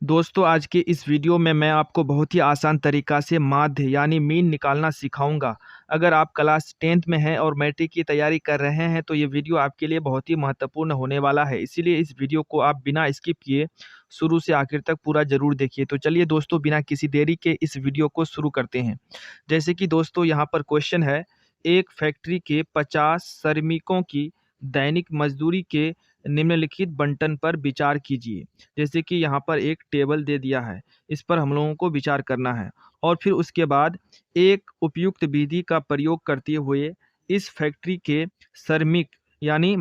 दोस्तों आज के इस वीडियो में मैं आपको बहुत ही आसान तरीका से माध्य यानी मीन निकालना सिखाऊंगा। अगर आप क्लास 10th में हैं और मैट्रिक की तैयारी कर रहे हैं तो ये वीडियो आपके लिए बहुत ही महत्वपूर्ण होने वाला है। इसीलिए इस वीडियो को आप बिना स्किप किए शुरू से आखिर तक पूरा ज़रूर देखिए। तो चलिए दोस्तों बिना किसी देरी के इस वीडियो को शुरू करते हैं। जैसे कि दोस्तों यहाँ पर क्वेश्चन है, एक फैक्ट्री के 50 श्रमिकों की दैनिक मजदूरी के निम्नलिखित बंटन पर विचार कीजिए। जैसे कि यहाँ पर एक टेबल दे दिया है, इस पर हम लोगों को विचार करना है और फिर उसके बाद एक उपयुक्त विधि का प्रयोग करते हुए इस फैक्ट्री के यानी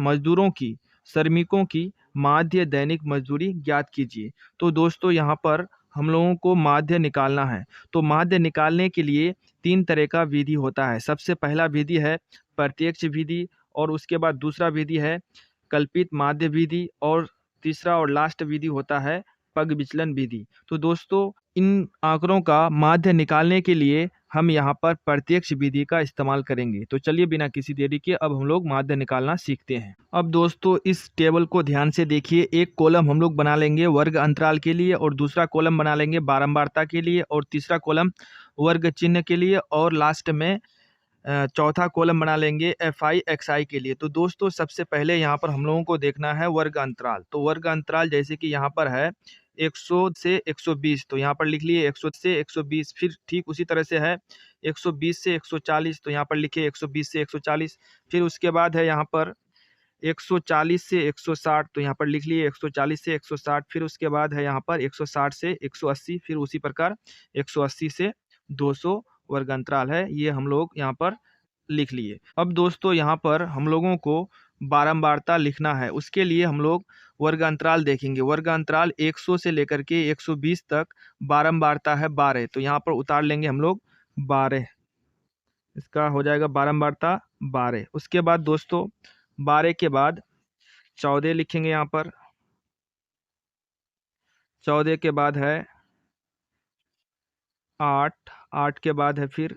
श्रमिकों की माध्य दैनिक मजदूरी ज्ञात कीजिए। तो दोस्तों यहाँ पर हम लोगों को माध्य निकालना है। तो माध्य निकालने के लिए 3 तरह का विधि होता है। सबसे पहला विधि है प्रत्यक्ष विधि, और उसके बाद दूसरा विधि है कल्पित माध्य विधि, और तीसरा और लास्ट विधि होता है पग विचलन विधि। तो दोस्तों इन आंकड़ों का माध्य निकालने के लिए हम यहाँ पर प्रत्यक्ष विधि का इस्तेमाल करेंगे। तो चलिए बिना किसी देरी के अब हम लोग माध्य निकालना सीखते हैं। अब दोस्तों इस टेबल को ध्यान से देखिए। एक कॉलम हम लोग बना लेंगे वर्ग अंतराल के लिए, और दूसरा कॉलम बना लेंगे बारंबारता के लिए, और तीसरा कॉलम वर्ग चिन्ह के लिए, और लास्ट में चौथा कॉलम बना लेंगे FI XI के लिए। तो दोस्तों सबसे पहले यहाँ पर हम लोगों को देखना है वर्ग अंतराल। तो वर्ग अंतराल जैसे कि यहाँ पर है 100 से 120, तो यहाँ पर लिख लिए 100 से 120। फिर ठीक उसी तरह से है 120 से 140, तो यहाँ पर लिखिए 120 से 140। फिर उसके बाद है यहाँ पर 140 से 160, तो यहाँ पर लिख लिए 140 से 160। फिर उसके बाद है यहाँ पर 160 से 180, फिर उसी प्रकार 180 से 200 वर्ग अंतराल है, ये हम लोग यहाँ पर लिख लिए। अब दोस्तों यहाँ पर हम लोगों को बारंबारता लिखना है। उसके लिए हम लोग वर्ग अंतराल देखेंगे। वर्ग अंतराल 100 से लेकर के 120 तक बारंबारता है 12, तो यहाँ पर उतार लेंगे हम लोग 12, इसका हो जाएगा बारंबारता 12। उसके बाद दोस्तों 12 के बाद 14 लिखेंगे यहाँ पर। 14 के बाद है 8, 8 के बाद है फिर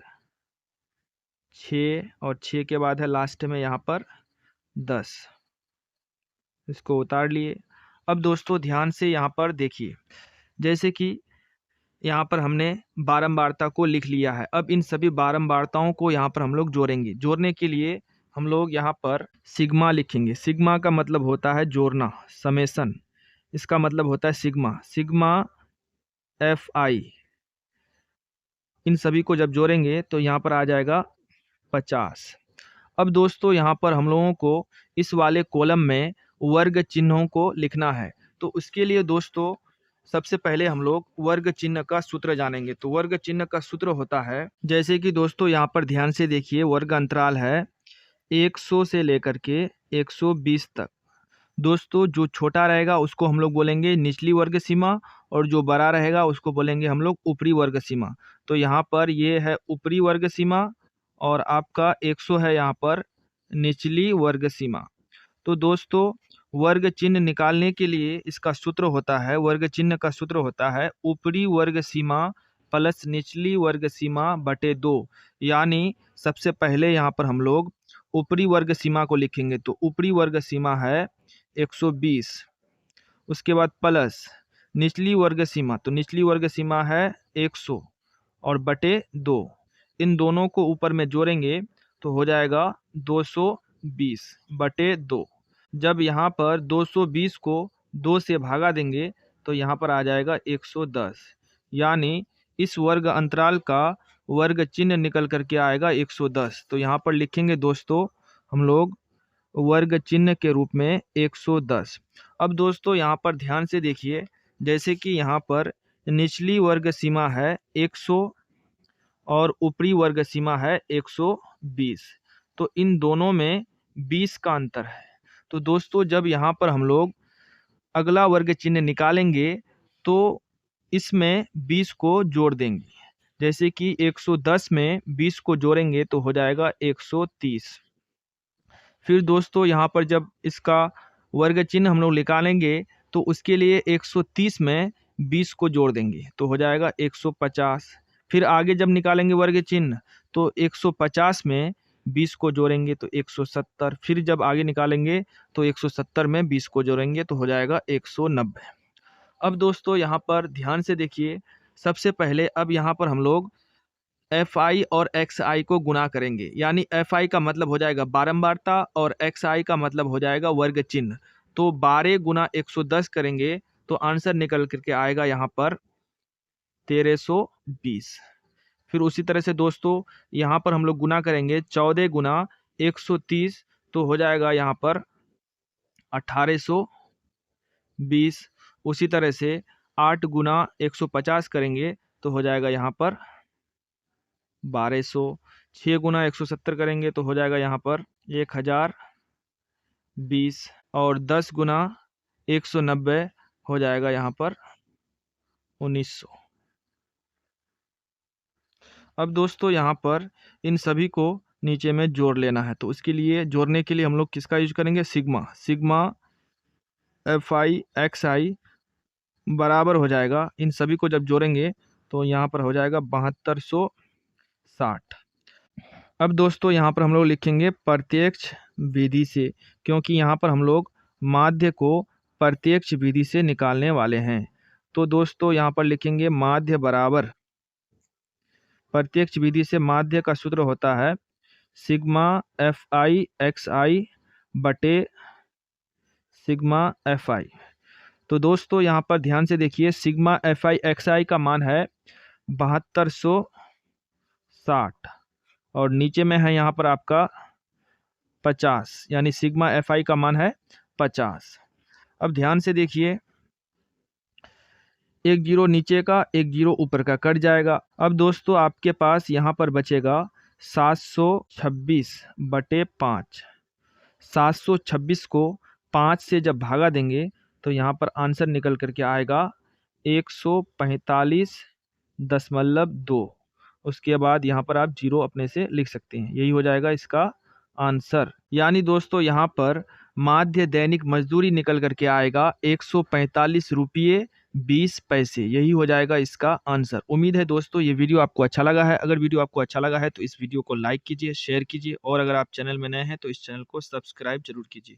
6, और 6 के बाद है लास्ट में यहाँ पर 10, इसको उतार लिए। अब दोस्तों ध्यान से यहाँ पर देखिए, जैसे कि यहाँ पर हमने बारंबारता को लिख लिया है। अब इन सभी बारंबारताओं को यहाँ पर हम लोग जोड़ेंगे। जोड़ने के लिए हम लोग यहाँ पर सिग्मा लिखेंगे। सिग्मा का मतलब होता है जोड़ना, समेसन, इसका मतलब होता है सिग्मा। सिग्मा FI, इन सभी को जब जोड़ेंगे तो यहाँ पर आ जाएगा 50। अब दोस्तों यहाँ पर हम लोगों को इस वाले कॉलम में वर्ग चिन्हों को लिखना है। तो उसके लिए दोस्तों सबसे पहले हम लोग वर्ग चिन्ह का सूत्र जानेंगे। तो वर्ग चिन्ह का सूत्र होता है, जैसे कि दोस्तों यहाँ पर ध्यान से देखिए, वर्ग अंतराल है 100 से लेकर के 120 तक। दोस्तों जो छोटा रहेगा उसको हम लोग बोलेंगे निचली वर्ग सीमा, और जो बड़ा रहेगा उसको बोलेंगे हम लोग ऊपरी वर्ग सीमा। तो यहाँ पर ये है ऊपरी वर्ग सीमा, और आपका 100 है यहाँ पर निचली वर्ग सीमा। तो दोस्तों वर्ग चिन्ह निकालने के लिए इसका सूत्र होता है, वर्ग चिन्ह का सूत्र होता है ऊपरी वर्ग सीमा प्लस निचली वर्ग सीमा बटे 2। यानी सबसे पहले यहाँ पर हम लोग ऊपरी वर्ग सीमा को लिखेंगे। तो ऊपरी वर्ग सीमा है 120, उसके बाद प्लस निचली वर्ग सीमा, तो निचली वर्ग सीमा है 100 और बटे 2। इन दोनों को ऊपर में जोड़ेंगे तो हो जाएगा 220 बटे 2। जब यहाँ पर 220 को 2 से भागा देंगे तो यहाँ पर आ जाएगा 110। यानी इस वर्ग अंतराल का वर्ग चिन्ह निकल करके आएगा 110। तो यहाँ पर लिखेंगे दोस्तों हम लोग वर्ग चिन्ह के रूप में 110। अब दोस्तों यहाँ पर ध्यान से देखिए, जैसे कि यहाँ पर निचली वर्ग सीमा है 100 और ऊपरी वर्ग सीमा है 120, तो इन दोनों में 20 का अंतर है। तो दोस्तों जब यहाँ पर हम लोग अगला वर्ग चिन्ह निकालेंगे तो इसमें 20 को जोड़ देंगे। जैसे कि 110 में 20 को जोड़ेंगे तो हो जाएगा 130। फिर दोस्तों यहाँ पर जब इसका वर्ग चिन्ह हम लोग निकालेंगे तो उसके लिए 130 में 20 को जोड़ देंगे तो हो जाएगा 150। फिर आगे जब निकालेंगे वर्ग चिन्ह तो 150 में 20 को जोड़ेंगे तो 170, फिर जब आगे निकालेंगे तो 170 में 20 को जोड़ेंगे तो हो जाएगा 190। अब दोस्तों यहाँ पर ध्यान से देखिए, सबसे पहले अब यहाँ पर हम लोग fi और xi को गुणा करेंगे, यानी fi का मतलब हो जाएगा बारंबारता और xi का मतलब हो जाएगा वर्ग चिन्ह। तो 12 गुना 110 करेंगे तो आंसर निकल करके आएगा यहाँ पर 1320। फिर उसी तरह से दोस्तों यहाँ पर हम लोग गुना करेंगे 14 गुना 130 तो हो जाएगा यहाँ पर 1820। उसी तरह से 8 गुना 150 करेंगे तो हो जाएगा यहाँ पर 1200। 6 गुना 170 करेंगे तो हो जाएगा यहाँ पर 1020 और 10 गुना 190 हो जाएगा यहाँ पर 1900। अब दोस्तों यहाँ पर इन सभी को नीचे में जोड़ लेना है, तो उसके लिए जोड़ने के लिए हम लोग किसका यूज करेंगे, सिग्मा fi xi बराबर हो जाएगा, इन सभी को जब जोड़ेंगे तो यहाँ पर हो जाएगा 7260। अब दोस्तों यहाँ पर हम लोग लिखेंगे प्रत्यक्ष विधि से, क्योंकि यहाँ पर हम लोग माध्य को प्रत्यक्ष विधि से निकालने वाले हैं। तो दोस्तों यहाँ पर लिखेंगे माध्य बराबर, प्रत्यक्ष विधि से माध्य का सूत्र होता है सिग्मा fi xi बटे सिग्मा fi। तो दोस्तों यहाँ पर ध्यान से देखिए, सिग्मा fi xi का मान है 7260 और नीचे में है यहाँ पर आपका 50, यानी सिग्मा fi का मान है 50। अब ध्यान से देखिए, एक जीरो नीचे का एक जीरो ऊपर का कट जाएगा। अब दोस्तों आपके पास यहाँ पर बचेगा 726 बटे 5। 726 को 5 से जब भागा देंगे तो यहाँ पर आंसर निकल करके आएगा 145.2। उसके बाद यहाँ पर आप जीरो अपने से लिख सकते हैं, यही हो जाएगा इसका आंसर। यानी दोस्तों यहाँ पर माध्य दैनिक मजदूरी निकल करके आएगा 145 रुपये 20 पैसे, यही हो जाएगा इसका आंसर। उम्मीद है दोस्तों ये वीडियो आपको अच्छा लगा है। अगर वीडियो आपको अच्छा लगा है तो इस वीडियो को लाइक कीजिए, शेयर कीजिए और अगर आप चैनल में नए हैं तो इस चैनल को सब्सक्राइब जरूर कीजिए।